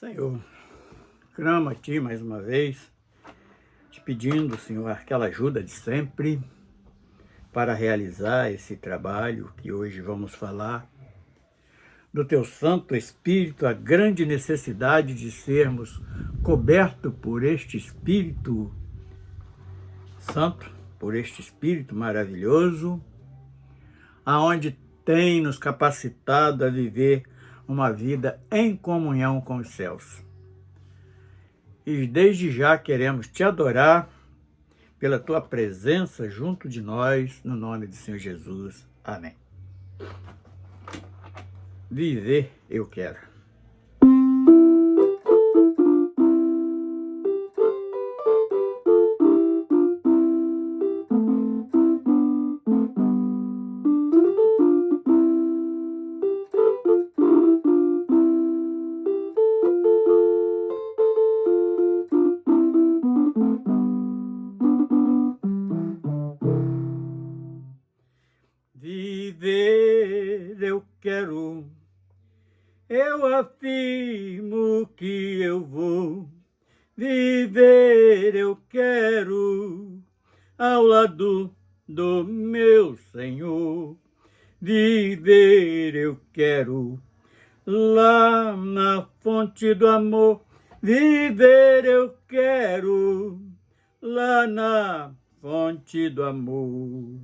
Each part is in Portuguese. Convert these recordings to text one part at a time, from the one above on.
Senhor, clamo a Ti mais uma vez, te pedindo, Senhor, aquela ajuda de sempre para realizar esse trabalho que hoje vamos falar, do Teu Santo Espírito, a grande necessidade de sermos cobertos por este Espírito Santo, por este Espírito maravilhoso, aonde tem nos capacitado a viver uma vida em comunhão com os céus. E desde já queremos te adorar pela tua presença junto de nós, no nome do Senhor Jesus. Amém. Viver eu quero. Viver eu quero, eu afirmo que eu vou. Viver eu quero, ao lado do meu Senhor. Viver eu quero, lá na fonte do amor. Viver eu quero, lá na fonte do amor.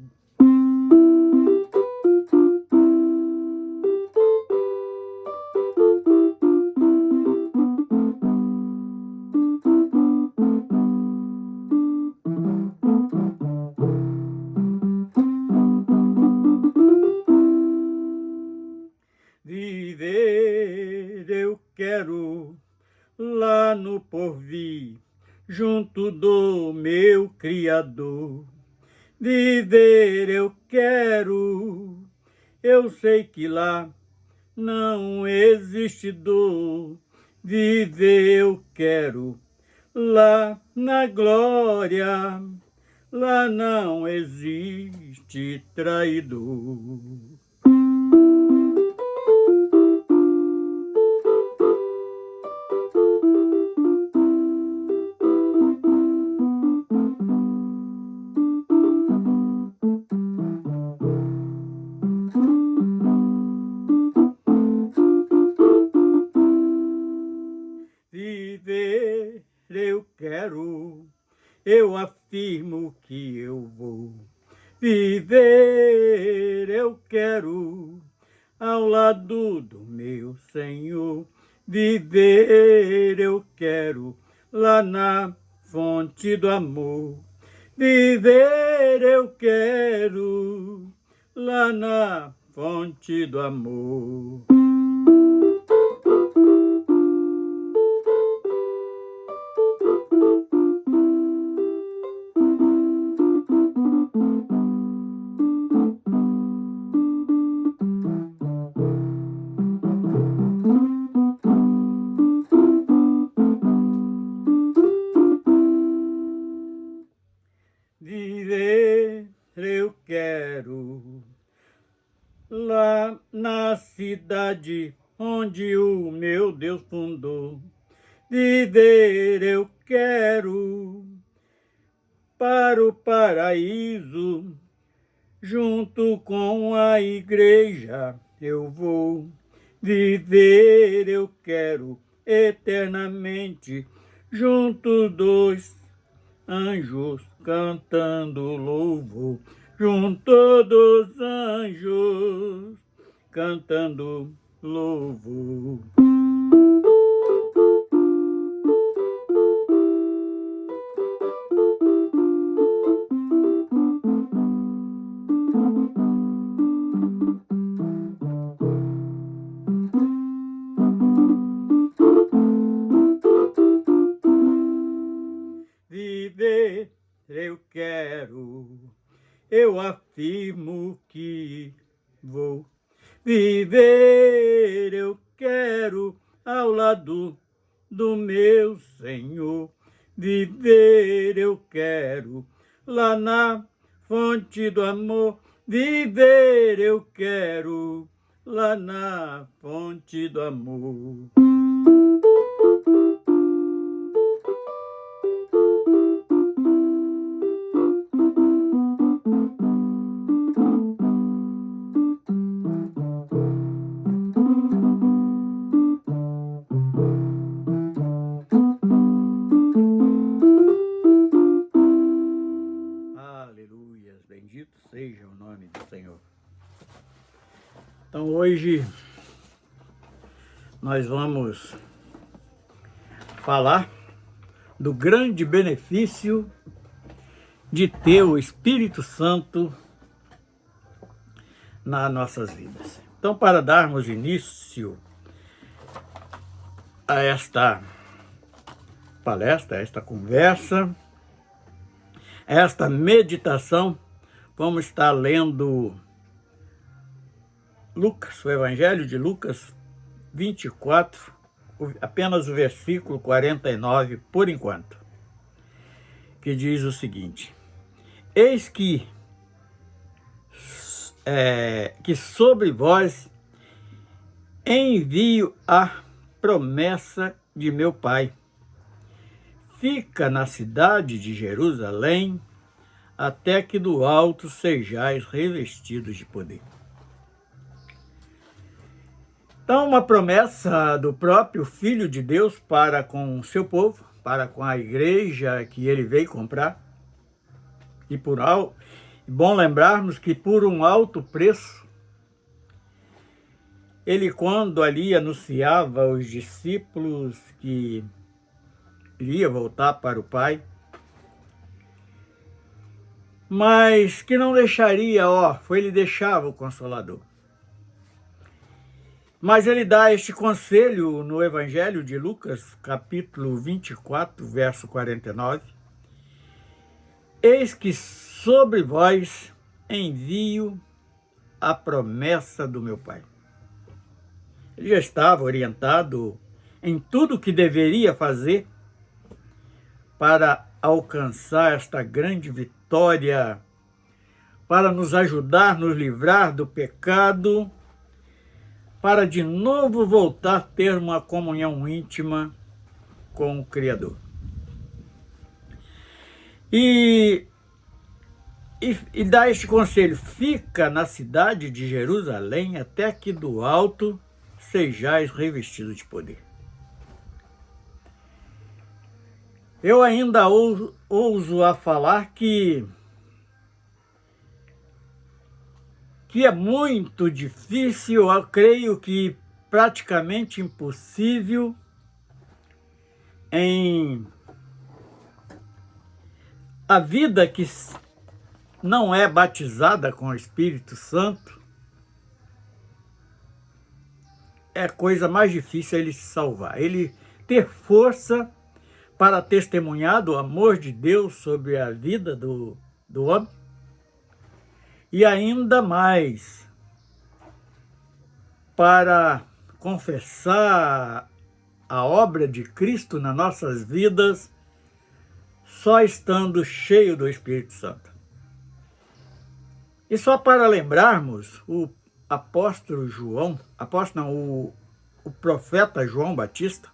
Viver eu quero, lá no porvir, junto do meu Criador. Viver eu quero, eu sei que lá não existe dor. Viver eu quero, lá na glória, lá não existe traidor. Viver eu quero, eu afirmo que eu vou. Viver eu quero, ao lado do meu Senhor. Viver eu quero, lá na fonte do amor. Viver eu quero, lá na fonte do amor. Viver eu quero, lá na cidade onde o meu Deus fundou. Viver eu quero, para o paraíso, junto com a igreja eu vou. Viver eu quero, eternamente, junto dos anjos cantando louvor, junto dos anjos cantando louvor. Viver eu quero, eu afirmo que vou. Viver eu quero, ao lado do meu Senhor. Viver eu quero, lá na fonte do amor. Viver eu quero, lá na fonte do amor. hoje nós vamos falar do grande benefício de ter o Espírito Santo nas nossas vidas. Então, para darmos início a esta palestra, a esta conversa, a esta meditação, vamos estar lendo Lucas, o Evangelho de Lucas 24, apenas o versículo 49, por enquanto, que diz o seguinte: eis que sobre vós envio a promessa de meu Pai. Fica na cidade de Jerusalém, até que do alto sejais revestidos de poder. Então, uma promessa do próprio Filho de Deus para com o seu povo, para com a igreja que ele veio comprar. E bom lembrarmos que por um alto preço, ele, quando ali anunciava aos discípulos que iria voltar para o Pai, mas que não deixaria órfão, ele deixava o Consolador. Mas ele dá este conselho no Evangelho de Lucas, capítulo 24, verso 49. Eis que sobre vós envio a promessa do meu Pai. Ele já estava orientado em tudo o que deveria fazer para alcançar esta grande vitória, para nos ajudar a nos livrar do pecado, para de novo voltar a ter uma comunhão íntima com o Criador. E dá este conselho: fica na cidade de Jerusalém até que do alto sejais revestidos de poder. Eu ainda ouso a falar que é muito difícil, eu creio que praticamente impossível, em a vida que não é batizada com o Espírito Santo, é a coisa mais difícil ele se salvar, ele ter força para testemunhar do amor de Deus sobre a vida do homem, e ainda mais para confessar a obra de Cristo nas nossas vidas, só estando cheio do Espírito Santo. E só para lembrarmos, o profeta João Batista,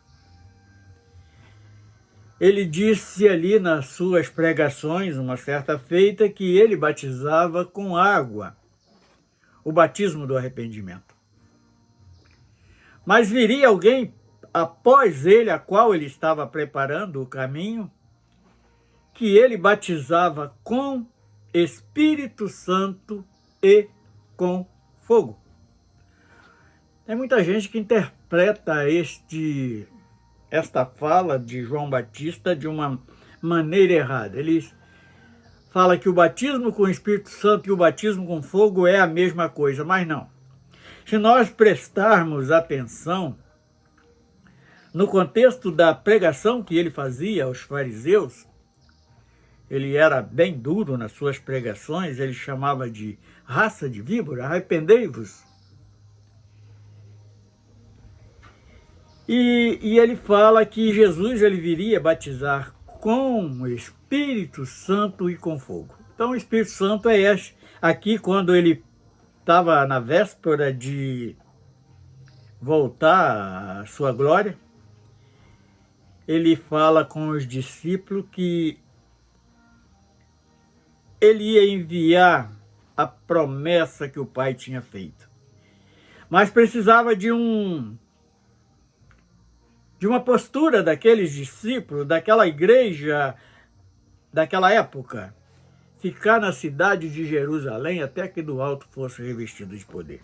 ele disse ali nas suas pregações, uma certa feita, que ele batizava com água, o batismo do arrependimento. Mas viria alguém após ele, a qual ele estava preparando o caminho, que ele batizava com Espírito Santo e com fogo. Tem muita gente que interpreta esta fala de João Batista de uma maneira errada. Ele fala que o batismo com o Espírito Santo e o batismo com fogo é a mesma coisa, mas não. Se nós prestarmos atenção no contexto da pregação que ele fazia aos fariseus, ele era bem duro nas suas pregações, ele chamava de raça de víbora, arrependei-vos. E ele fala que Jesus ele viria batizar com o Espírito Santo e com fogo. Então o Espírito Santo é este. Aqui, quando ele estava na véspera de voltar à sua glória, ele fala com os discípulos que ele ia enviar a promessa que o Pai tinha feito. Mas precisava de uma postura daqueles discípulos, daquela igreja, daquela época, ficar na cidade de Jerusalém até que do alto fosse revestido de poder.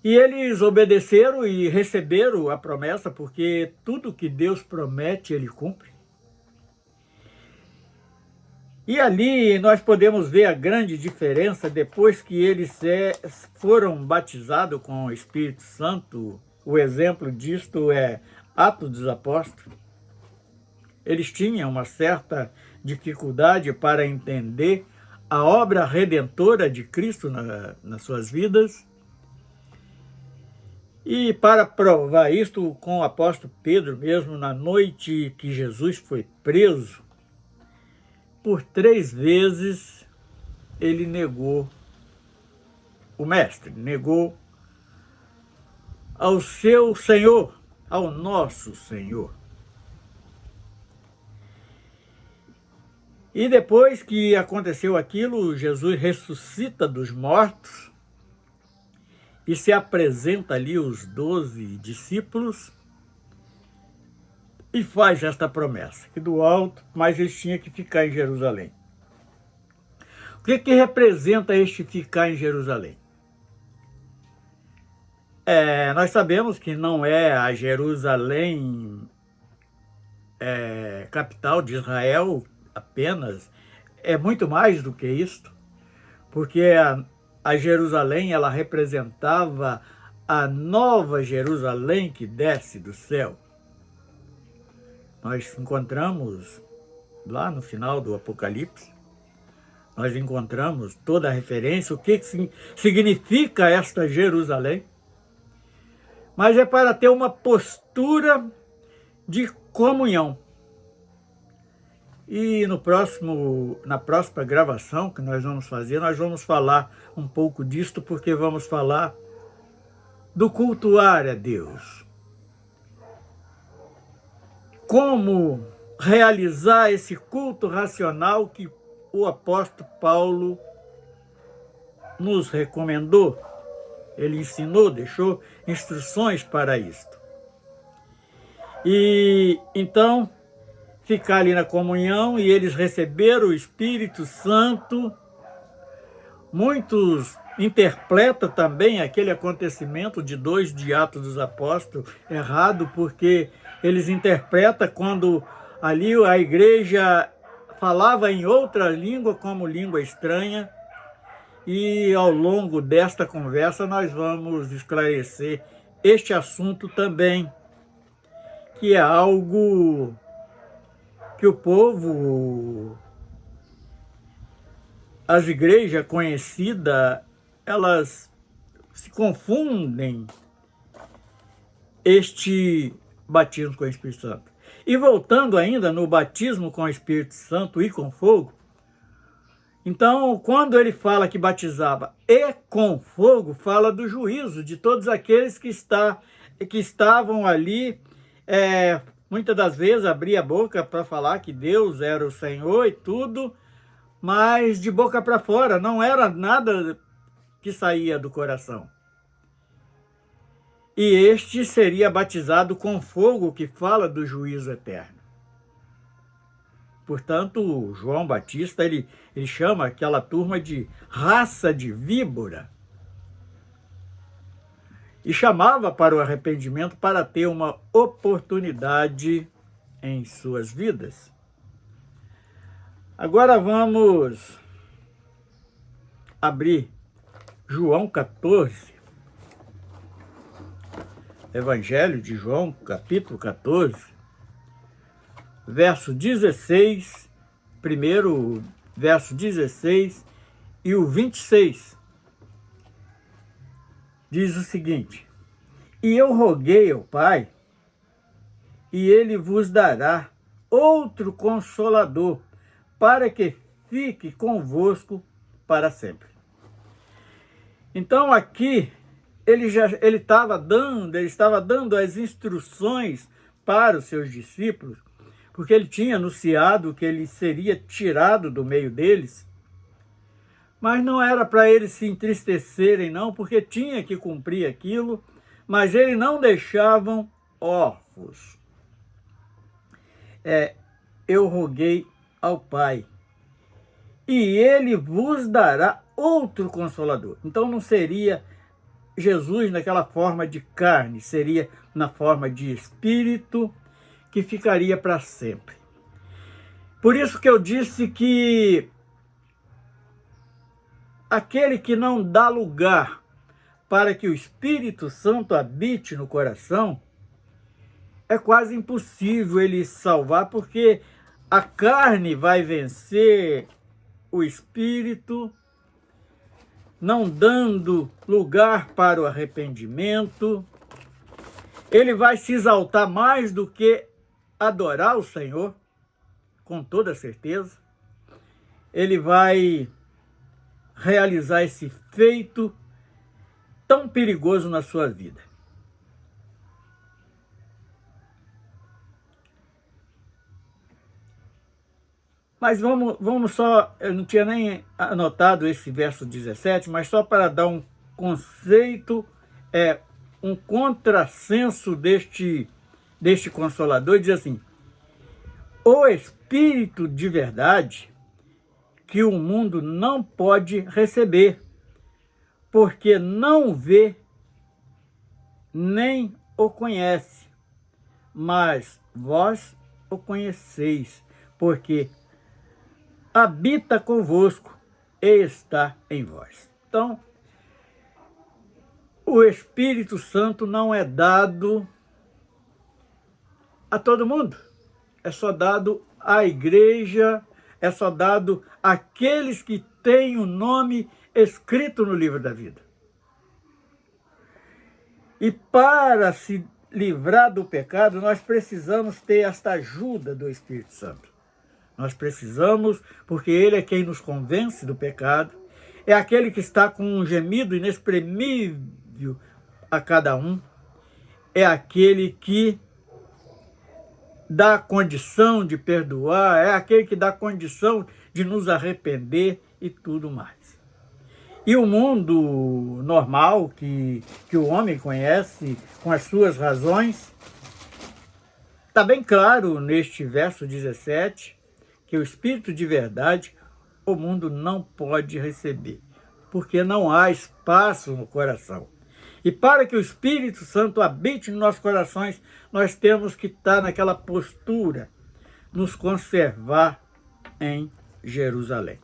E eles obedeceram e receberam a promessa, porque tudo que Deus promete, Ele cumpre. E ali nós podemos ver a grande diferença depois que eles foram batizados com o Espírito Santo. O exemplo disto é Atos dos Apóstolos. Eles tinham uma certa dificuldade para entender a obra redentora de Cristo nas suas vidas. E para provar isto, com o apóstolo Pedro mesmo, na noite que Jesus foi preso, por 3 vezes ele negou o Mestre, negou ao seu Senhor, ao nosso Senhor. E depois que aconteceu aquilo, Jesus ressuscita dos mortos e se apresenta ali os 12 discípulos e faz esta promessa, que do alto, mas eles tinham que ficar em Jerusalém. O que representa este ficar em Jerusalém? Nós sabemos que não é a Jerusalém capital de Israel apenas, é muito mais do que isto, porque a Jerusalém, ela representava a nova Jerusalém que desce do céu. Nós encontramos lá no final do Apocalipse, nós encontramos toda a referência, o que significa esta Jerusalém, mas é para ter uma postura de comunhão. E na próxima gravação que nós vamos fazer, nós vamos falar um pouco disto, porque vamos falar do cultuar a Deus. Como realizar esse culto racional que o apóstolo Paulo nos recomendou. Ele ensinou, deixou instruções para isto. E então, ficar ali na comunhão, e eles receberam o Espírito Santo. Muitos interpretam também aquele acontecimento de 2 de Atos dos Apóstolos errado, porque eles interpretam quando ali a igreja falava em outra língua como língua estranha, e ao longo desta conversa nós vamos esclarecer este assunto também, que é algo que o povo, as igrejas conhecidas, elas se confundem este batismo com o Espírito Santo. E voltando ainda no batismo com o Espírito Santo e com fogo, então, quando ele fala que batizava e com fogo, fala do juízo de todos aqueles que estavam ali, muitas das vezes abria a boca para falar que Deus era o Senhor e tudo, mas de boca para fora, não era nada que saía do coração. E este seria batizado com fogo, que fala do juízo eterno. Portanto, João Batista, ele chama aquela turma de raça de víbora. E chamava para o arrependimento para ter uma oportunidade em suas vidas. Agora vamos abrir João 14, Evangelho de João, capítulo 14, verso 16, primeiro verso 16 e o 26. Diz o seguinte: E eu roguei ao Pai, e ele vos dará outro Consolador, para que fique convosco para sempre. Então aqui ele estava dando as instruções para os seus discípulos, porque ele tinha anunciado que ele seria tirado do meio deles, mas não era para eles se entristecerem não, porque tinha que cumprir aquilo, mas eles não deixavam órfãos. Eu roguei ao Pai, e ele vos dará outro Consolador. Então não seria Jesus naquela forma de carne, seria na forma de espírito que ficaria para sempre. Por isso que eu disse que aquele que não dá lugar para que o Espírito Santo habite no coração, é quase impossível ele salvar, porque a carne vai vencer o Espírito, não dando lugar para o arrependimento. Ele vai se exaltar mais do que adorar o Senhor, com toda certeza. Ele vai realizar esse feito tão perigoso na sua vida. Mas vamos só, eu não tinha nem anotado esse verso 17, mas só para dar um conceito, um contrassenso deste Consolador, diz assim: o Espírito de verdade que o mundo não pode receber, porque não vê nem o conhece, mas vós o conheceis, porque habita convosco e está em vós. Então, o Espírito Santo não é dado a todo mundo, é só dado à igreja, é só dado àqueles que têm o nome escrito no livro da vida. E para se livrar do pecado, nós precisamos ter esta ajuda do Espírito Santo. Nós precisamos, porque ele é quem nos convence do pecado, é aquele que está com um gemido inexprimível a cada um, é aquele que dá condição de perdoar, é aquele que dá condição de nos arrepender e tudo mais. E o mundo normal, que o homem conhece com as suas razões, está bem claro neste verso 17, que o Espírito de verdade o mundo não pode receber, porque não há espaço no coração. E para que o Espírito Santo habite nos nossos corações, nós temos que estar naquela postura, nos conservar em Jerusalém.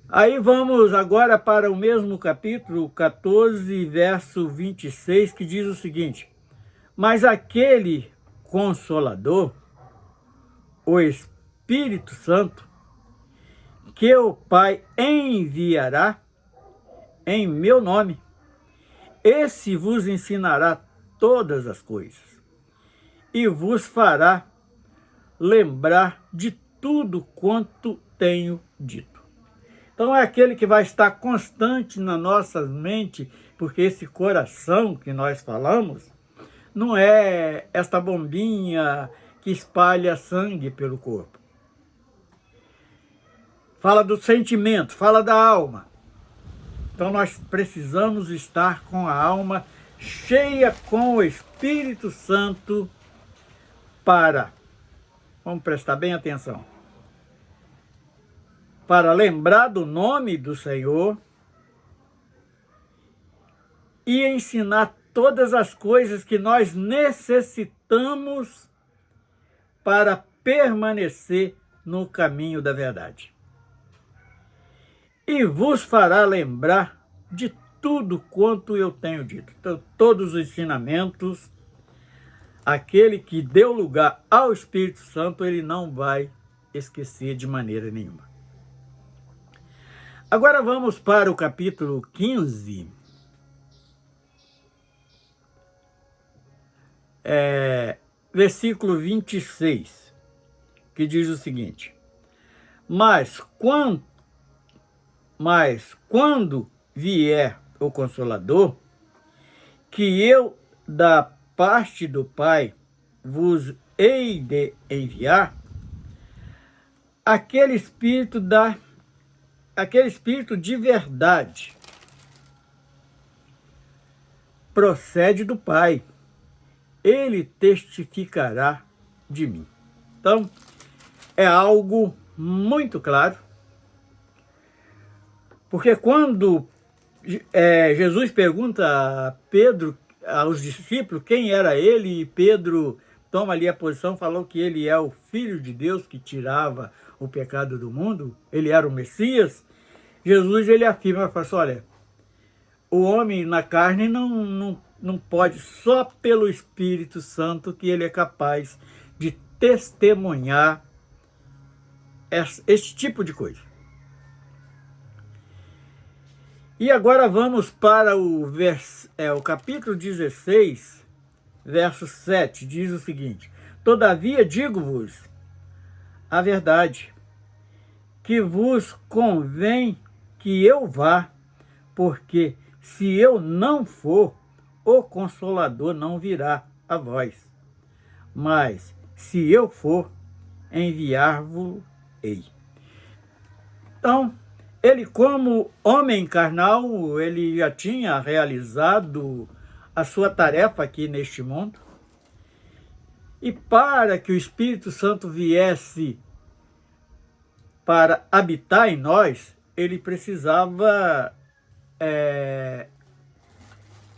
Aí vamos agora para o mesmo capítulo 14, verso 26, que diz o seguinte: mas aquele Consolador, o Espírito Santo, que o Pai enviará em meu nome, esse vos ensinará todas as coisas e vos fará lembrar de tudo quanto tenho dito. Então é aquele que vai estar constante na nossa mente, porque esse coração que nós falamos não é esta bombinha que espalha sangue pelo corpo. Fala do sentimento, fala da alma. Então nós precisamos estar com a alma cheia com o Espírito Santo vamos prestar bem atenção, para lembrar do nome do Senhor e ensinar todas as coisas que nós necessitamos para permanecer no caminho da verdade. E vos fará lembrar de tudo quanto eu tenho dito. Então, todos os ensinamentos, aquele que deu lugar ao Espírito Santo, ele não vai esquecer de maneira nenhuma. Agora vamos para o capítulo 15. Versículo 26, que diz o seguinte: Mas quando vier o Consolador, que eu da parte do Pai vos hei de enviar, aquele Espírito de verdade procede do Pai, ele testificará de mim. Então, é algo muito claro, porque quando Jesus pergunta a Pedro, aos discípulos, quem era ele, e Pedro toma ali a posição, falou que ele é o Filho de Deus que tirava o pecado do mundo, ele era o Messias. Jesus, ele afirma, fala assim, olha, o homem na carne não pode, só pelo Espírito Santo que ele é capaz de testemunhar esse tipo de coisa. E agora vamos para o capítulo 16, verso 7, diz o seguinte: todavia digo-vos a verdade, que vos convém que eu vá, porque se eu não for, o Consolador não virá a vós. Mas se eu for, enviar-vos-ei. Então, ele, como homem carnal, ele já tinha realizado a sua tarefa aqui neste mundo. E para que o Espírito Santo viesse para habitar em nós, ele precisava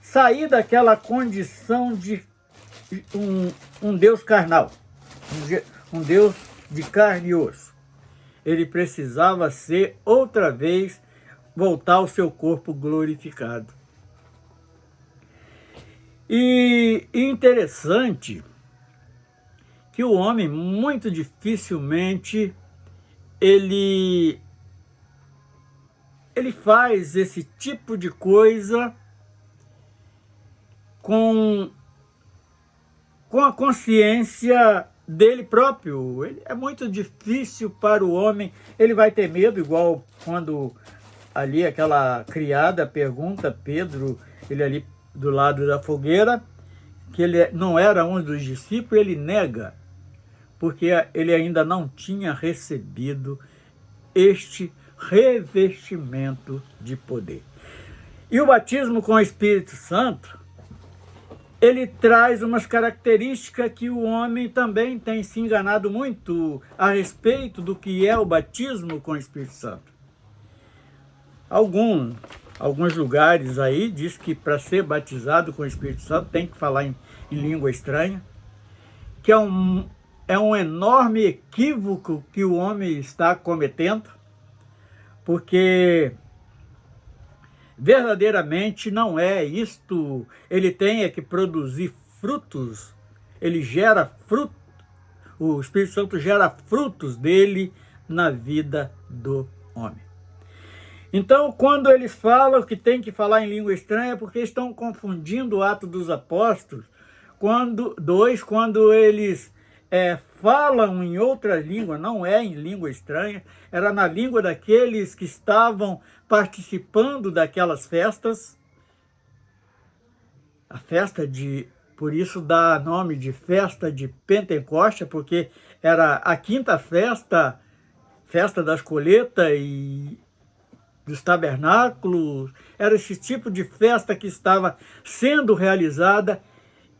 sair daquela condição de um Deus carnal, um Deus de carne e osso. Ele precisava ser, outra vez, voltar ao seu corpo glorificado. E interessante que o homem, muito dificilmente, ele faz esse tipo de coisa com a consciência dele próprio. É muito difícil para o homem, ele vai ter medo, igual quando ali aquela criada pergunta a Pedro, ele ali do lado da fogueira, que ele não era um dos discípulos, ele nega, porque ele ainda não tinha recebido este revestimento de poder. E o batismo com o Espírito Santo, ele traz umas características que o homem também tem se enganado muito a respeito do que é o batismo com o Espírito Santo. Alguns lugares aí diz que para ser batizado com o Espírito Santo tem que falar em língua estranha, que é um enorme equívoco que o homem está cometendo, porque verdadeiramente não é isto. Ele tem que produzir frutos, ele gera fruto, o Espírito Santo gera frutos dele na vida do homem. Então, quando eles falam que tem que falar em língua estranha, é porque estão confundindo o Atos dos Apóstolos, quando eles falam em outra língua, não é em língua estranha, era na língua daqueles que estavam participando daquelas festas. A festa por isso dá nome de festa de Pentecoste, porque era a quinta festa das colheitas e dos tabernáculos, era esse tipo de festa que estava sendo realizada,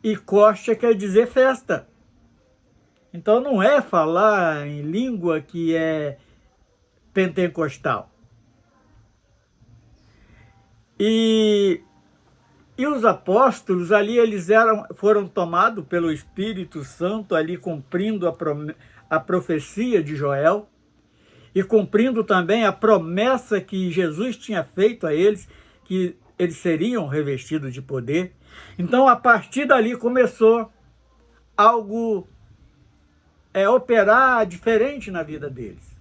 e coste quer dizer festa. Então não é falar em língua que é pentecostal. E os apóstolos ali, eles foram tomados pelo Espírito Santo, ali cumprindo a profecia de Joel, e cumprindo também a promessa que Jesus tinha feito a eles, que eles seriam revestidos de poder. Então, a partir dali começou algo operar diferente na vida deles.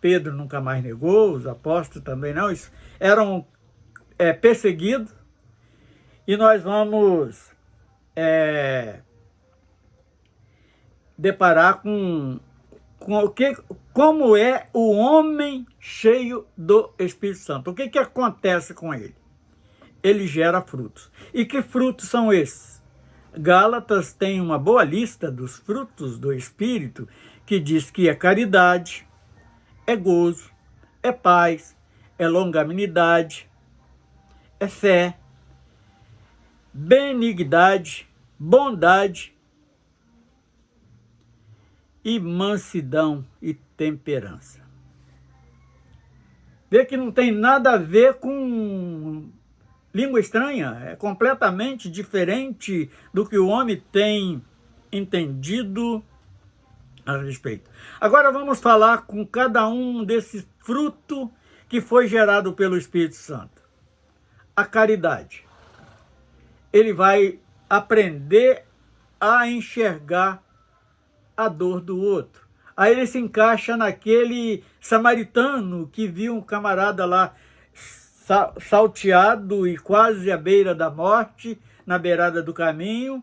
Pedro nunca mais negou, os apóstolos também não, eram perseguidos, e nós vamos deparar com como é o homem cheio do Espírito Santo. O que acontece com ele? Ele gera frutos. E que frutos são esses? Gálatas tem uma boa lista dos frutos do Espírito, que diz que é caridade, é gozo, é paz, é longanimidade, é fé, benignidade, bondade e mansidão e temperança. vê que não tem nada a ver com língua estranha, é completamente diferente do que o homem tem entendido a respeito. Agora vamos falar com cada um desses frutos que foi gerado pelo Espírito Santo. A caridade. Ele vai aprender a enxergar a dor do outro. Aí ele se encaixa naquele samaritano que viu um camarada lá salteado e quase à beira da morte, na beirada do caminho.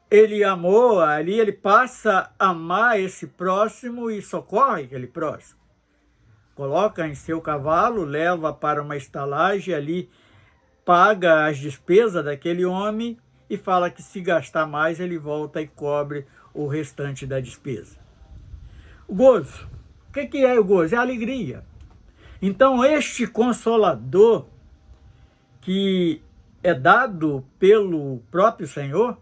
Ele amou ali, ele passa a amar esse próximo e socorre aquele próximo. Coloca em seu cavalo, leva para uma estalagem ali, paga as despesas daquele homem e fala que se gastar mais ele volta e cobre o restante da despesa. O gozo. O que é o gozo? É a alegria. Então este Consolador que é dado pelo próprio Senhor,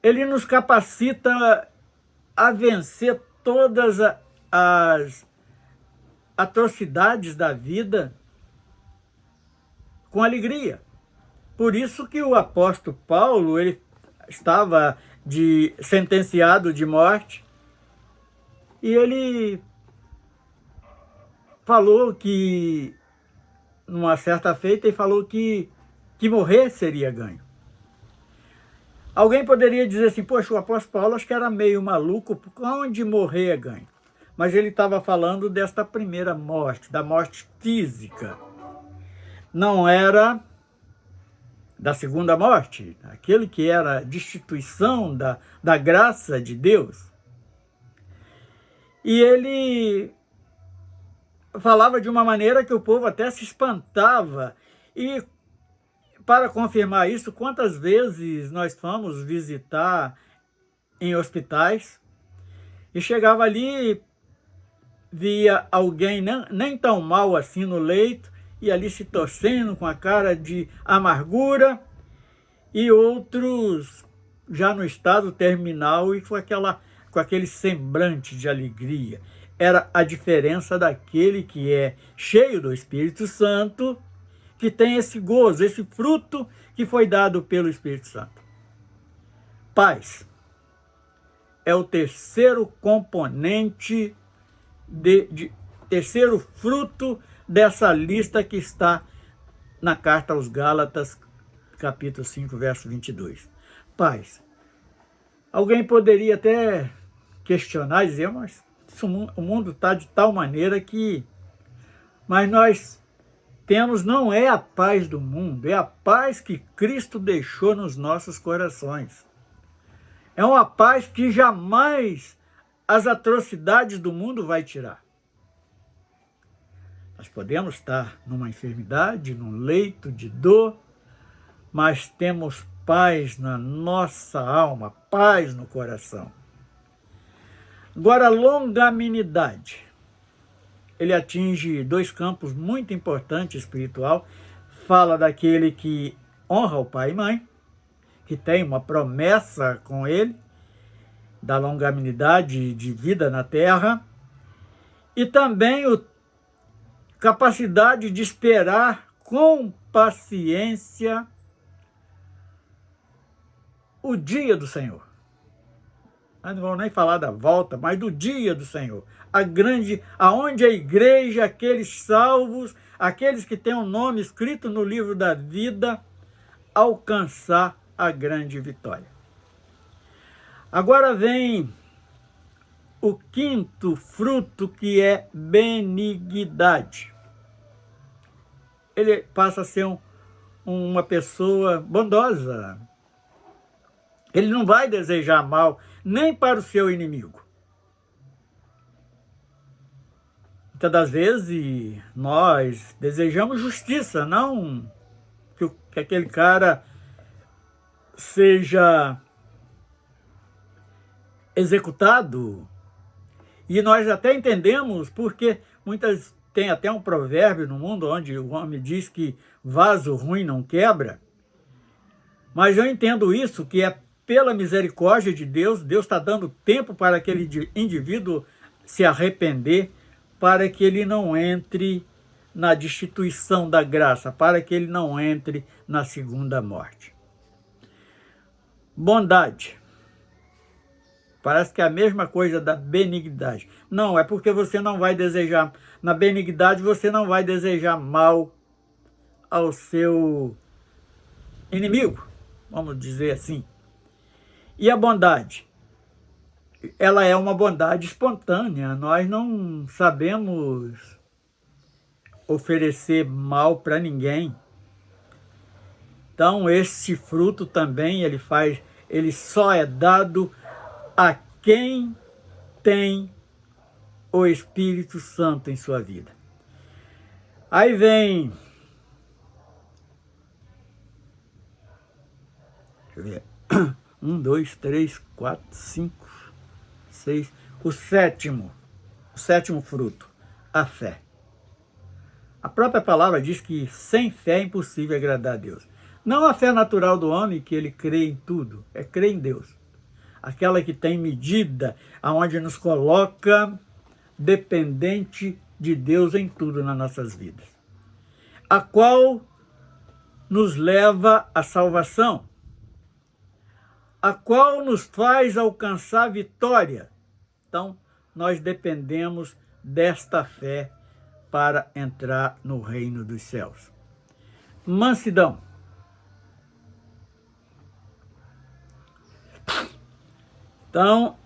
ele nos capacita a vencer todas as atrocidades da vida com alegria. Por isso que o apóstolo Paulo, ele estava sentenciado de morte, e ele falou que, numa certa feita, ele falou que morrer seria ganho. Alguém poderia dizer assim, poxa, o apóstolo Paulo acho que era meio maluco, onde morrer é ganho? Mas ele estava falando desta primeira morte, da morte física. Não era da segunda morte, aquele que era a destituição da graça de Deus. E ele falava de uma maneira que o povo até se espantava. E para confirmar isso, quantas vezes nós fomos visitar em hospitais e chegava ali, via alguém nem tão mal assim no leito, e ali se torcendo com a cara de amargura, e outros já no estado terminal e com aquele semblante de alegria. Era a diferença daquele que é cheio do Espírito Santo, que tem esse gozo, esse fruto que foi dado pelo Espírito Santo. Paz é o terceiro componente, terceiro fruto dessa lista que está na carta aos Gálatas, capítulo 5, verso 22. Paz. Alguém poderia até questionar e dizer, mas o mundo está de tal maneira que... Mas nós temos não é a paz do mundo, é a paz que Cristo deixou nos nossos corações. É uma paz que jamais as atrocidades do mundo vai tirar. Nós podemos estar numa enfermidade, num leito de dor, mas temos paz na nossa alma, paz no coração. Agora, a longanimidade. Ele atinge dois campos muito importantes espiritual. Fala daquele que honra o pai e mãe, que tem uma promessa com ele, da longanimidade de vida na terra, e também a capacidade de esperar com paciência o dia do Senhor. Nós não vamos nem falar da volta, mas do dia do Senhor. Aonde a igreja, aqueles salvos, aqueles que têm o nome escrito no livro da vida, alcançar a grande vitória. Agora vem o quinto fruto, que é benignidade. Ele passa a ser uma pessoa bondosa. Ele não vai desejar mal nem para o seu inimigo. Muitas das vezes nós desejamos justiça, não que aquele cara seja executado. E nós até entendemos, porque tem até um provérbio no mundo onde o homem diz que vaso ruim não quebra. Mas eu entendo isso, que é pela misericórdia de Deus, Deus está dando tempo para aquele indivíduo se arrepender, para que ele não entre na destituição da graça, para que ele não entre na segunda morte. Bondade. Parece que é a mesma coisa da benignidade. Não, é porque você não vai desejar, na benignidade você não vai desejar mal ao seu inimigo, vamos dizer assim. E a bondade? Ela é uma bondade espontânea, nós não sabemos oferecer mal para ninguém. Então, esse fruto também, ele só é dado a quem tem o Espírito Santo em sua vida. Aí vem, deixa eu ver, 1, 2, 3, 4, 5, 6, o sétimo fruto, a fé. A própria palavra diz que sem fé é impossível agradar a Deus. Não a fé natural do homem, que ele crê em tudo, é crer em Deus. Aquela que tem medida, aonde nos coloca dependente de Deus em tudo nas nossas vidas. A qual nos leva à salvação, a qual nos faz alcançar vitória. Então, nós dependemos desta fé para entrar no reino dos céus. Mansidão. Então,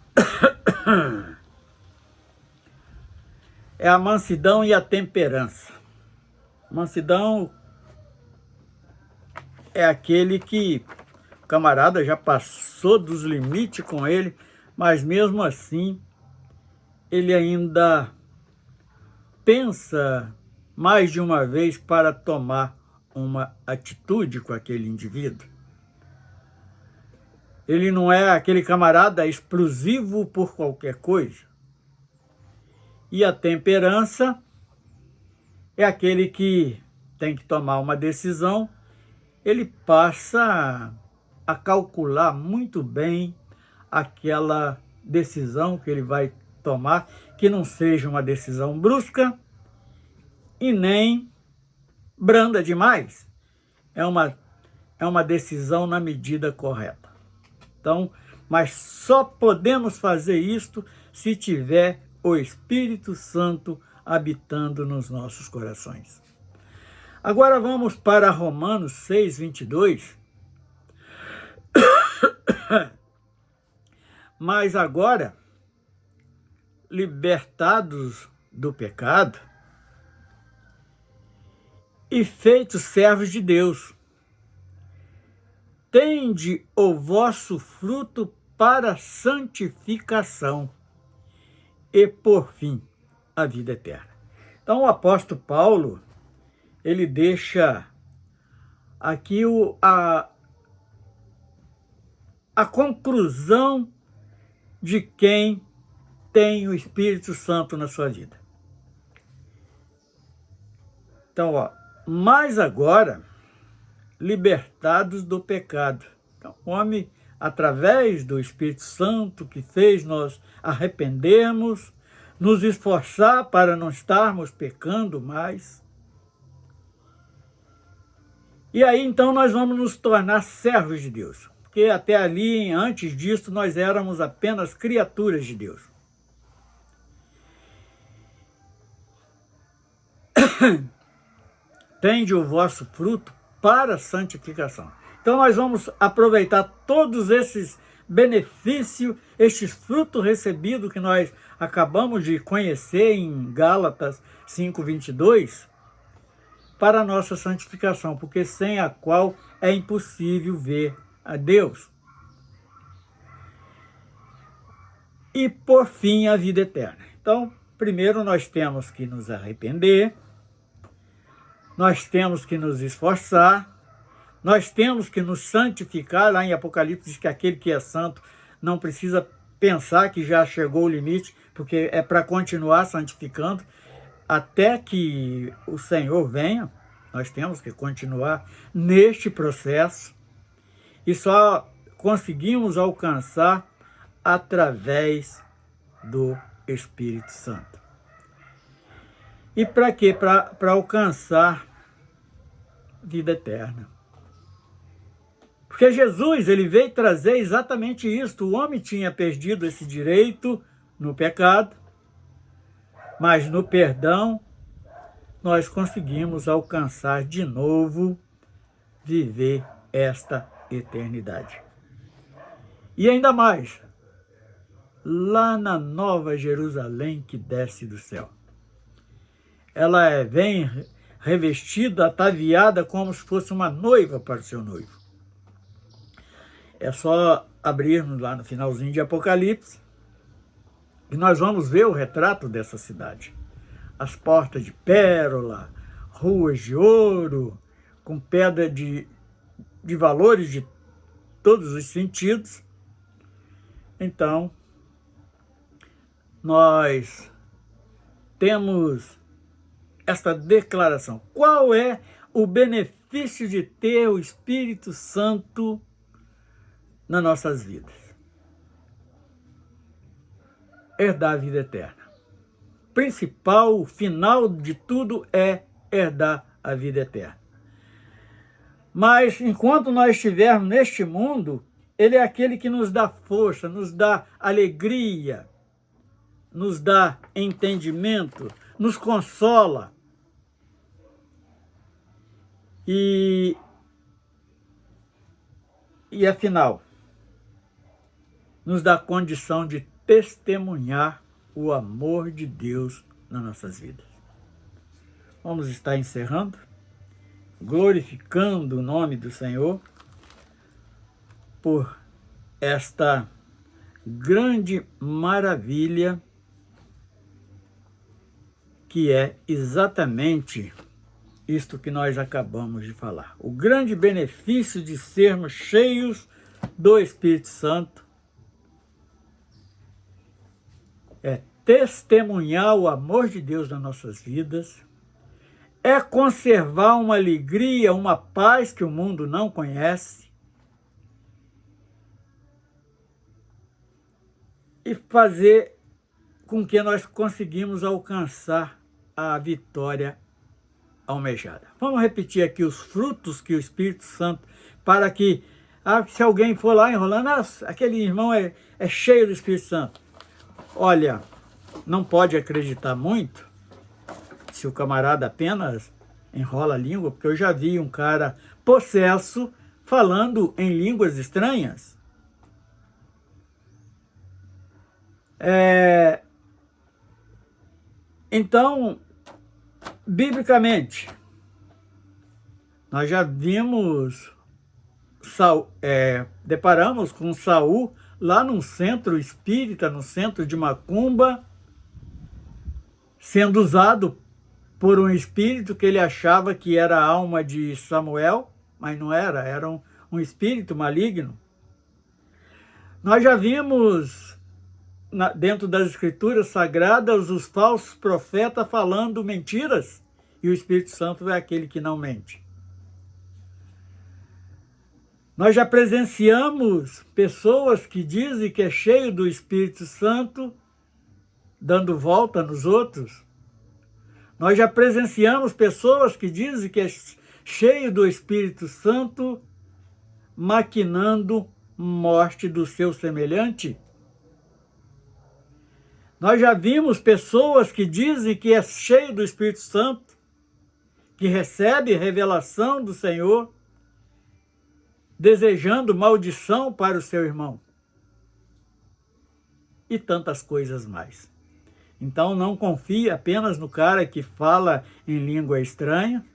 é a mansidão e a temperança. Mansidão é aquele que o camarada já passou dos limites com ele, mas mesmo assim ele ainda pensa mais de uma vez para tomar uma atitude com aquele indivíduo. Ele não é aquele camarada explosivo por qualquer coisa. E a temperança é aquele que tem que tomar uma decisão, ele passa a calcular muito bem aquela decisão que ele vai tomar, que não seja uma decisão brusca e nem branda demais. É uma decisão na medida correta. Então, mas só podemos fazer isto se tiver o Espírito Santo habitando nos nossos corações. Agora vamos para Romanos 6, 22. Mas agora, libertados do pecado e feitos servos de Deus, tende o vosso fruto para santificação e, por fim, a vida eterna. Então, o apóstolo Paulo, ele deixa aqui a conclusão de quem tem o Espírito Santo na sua vida. Então, mas agora, libertados do pecado. Então, o homem, através do Espírito Santo que fez nós arrependermos, nos esforçar para não estarmos pecando mais. E aí, então, nós vamos nos tornar servos de Deus. Porque até ali, antes disso, nós éramos apenas criaturas de Deus. Tende o vosso fruto para a santificação. Então nós vamos aproveitar todos esses benefícios, estes frutos recebidos que nós acabamos de conhecer em Gálatas 5:22, para a nossa santificação, porque sem a qual é impossível ver a Deus. E por fim a vida eterna. Então, primeiro nós temos que nos arrepender, nós temos que nos esforçar, nós temos que nos santificar. Lá em Apocalipse diz que aquele que é santo não precisa pensar que já chegou o limite, porque é para continuar santificando até que o Senhor venha. Nós temos que continuar neste processo e só conseguimos alcançar através do Espírito Santo. E para quê? Para alcançar vida eterna. Porque Jesus, ele veio trazer exatamente isso. O homem tinha perdido esse direito no pecado, mas no perdão nós conseguimos alcançar de novo, viver esta eternidade. E ainda mais, lá na Nova Jerusalém que desce do céu. Ela vem revestida, ataviada como se fosse uma noiva para o seu noivo. É só abrirmos lá no finalzinho de Apocalipse e nós vamos ver o retrato dessa cidade. As portas de pérola, ruas de ouro, com pedra de valores de todos os sentidos. Então, nós temos esta declaração. Qual é o benefício de ter o Espírito Santo nas nossas vidas? Herdar a vida eterna. O principal, o final de tudo é herdar a vida eterna. Mas enquanto nós estivermos neste mundo, ele é aquele que nos dá força, nos dá alegria, nos dá entendimento, nos consola. E afinal, nos dá condição de testemunhar o amor de Deus nas nossas vidas. Vamos estar encerrando, glorificando o nome do Senhor por esta grande maravilha que é exatamente isto que nós acabamos de falar. O grande benefício de sermos cheios do Espírito Santo é testemunhar o amor de Deus nas nossas vidas, é conservar uma alegria, uma paz que o mundo não conhece e fazer com que nós conseguimos alcançar a vitória almejada. Vamos repetir aqui os frutos que o Espírito Santo, para que, se alguém for lá enrolando, aquele irmão é cheio do Espírito Santo. Olha, não pode acreditar muito se o camarada apenas enrola a língua, porque eu já vi um cara possesso falando em línguas estranhas. Então, biblicamente, nós já vimos, deparamos com Saul lá num centro espírita, no centro de Macumba, sendo usado por um espírito que ele achava que era a alma de Samuel, mas não era, era um espírito maligno. Nós já vimos dentro das Escrituras Sagradas os falsos profetas falando mentiras, e o Espírito Santo é aquele que não mente. Nós já presenciamos pessoas que dizem que é cheio do Espírito Santo, dando volta nos outros. Nós já presenciamos pessoas que dizem que é cheio do Espírito Santo, maquinando morte do seu semelhante. Nós já vimos pessoas que dizem que é cheio do Espírito Santo, que recebe revelação do Senhor, desejando maldição para o seu irmão. E tantas coisas mais. Então não confie apenas no cara que fala em língua estranha,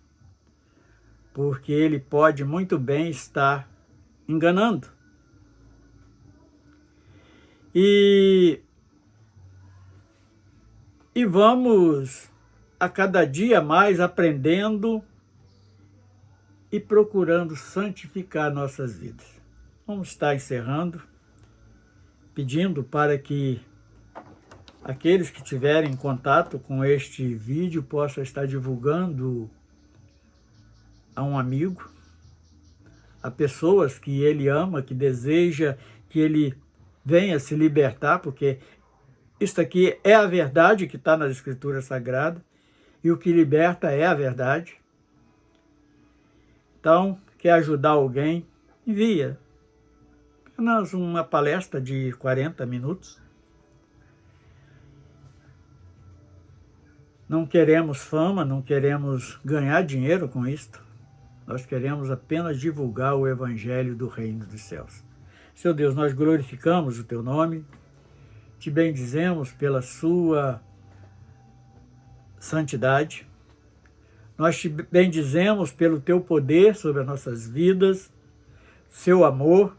porque ele pode muito bem estar enganando. E vamos a cada dia mais aprendendo e procurando santificar nossas vidas. Vamos estar encerrando, pedindo para que aqueles que tiverem contato com este vídeo possam estar divulgando a um amigo, a pessoas que ele ama, que deseja que ele venha se libertar, porque isso aqui é a verdade que está nas Escrituras Sagradas, e o que liberta é a verdade. Então, quer ajudar alguém? Envia. Apenas uma palestra de 40 minutos. Não queremos fama, não queremos ganhar dinheiro com isto. Nós queremos apenas divulgar o Evangelho do Reino dos Céus. Seu Deus, nós glorificamos o Teu nome, te bendizemos pela Sua santidade, nós te bendizemos pelo Teu poder sobre as nossas vidas, Seu amor.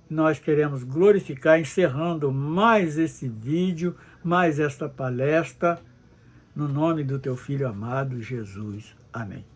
Nós queremos glorificar, encerrando mais esse vídeo, mais esta palestra, no nome do Teu Filho amado, Jesus. Amém.